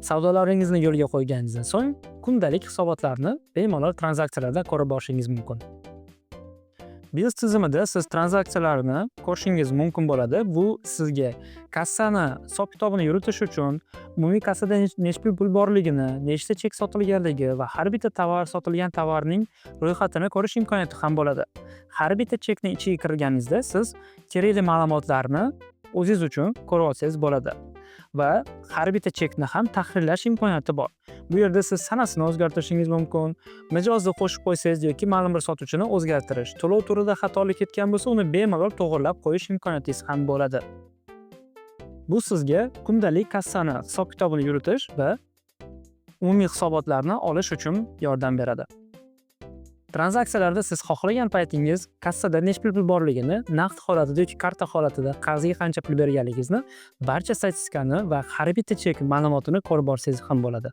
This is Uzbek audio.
Savdolaringizni yo'lga qo'yganingizdan so'ng kundalik hisobotlarni bemalol tranzaksiyalarda ko'rib borishingiz mumkin. Biz tizimida siz tranzaksiyalarni ko'rishingiz mumkin bo'ladi. Bu sizga kassani hisob-kitobini yuritish uchun umumiy kassada nechta pul borligini, nechta chek sotilganligi va har bitta sotilgan tovarning ro'yxatini ko'rish imkoniyati ham bo'ladi. Har bitta chekni ichiga kirganingizda siz kerakli ma'lumotlarni o'zingiz uchun ko'rib olsangiz bo'ladi va har bitta chekni ham tahrirlash imkoniyati bor. Bu yerda siz sanasini o'zgartirishingiz mumkin, mijozni qo'shib qo'ysangiz yoki ma'lum bir sotuvchini o'zgartirish, to'lov turida xatolik ketgan bo'lsa, uni bemalol to'g'rilab qo'yish imkoniyatingiz ham bo'ladi. Bu sizga kundalik kassani hisob-kitobini yuritish va umumiy hisobotlarni olish uchun yordam beradi. Tranzaksiyalarda siz xohlagan paytingiz kassada nechta pul borligini, naqd holatida yoki karta holatida qarzga qancha pul berganligingizni, barcha statistikani va har bitta chek ma'lumotini ko'rib borsangiz ham bo'ladi.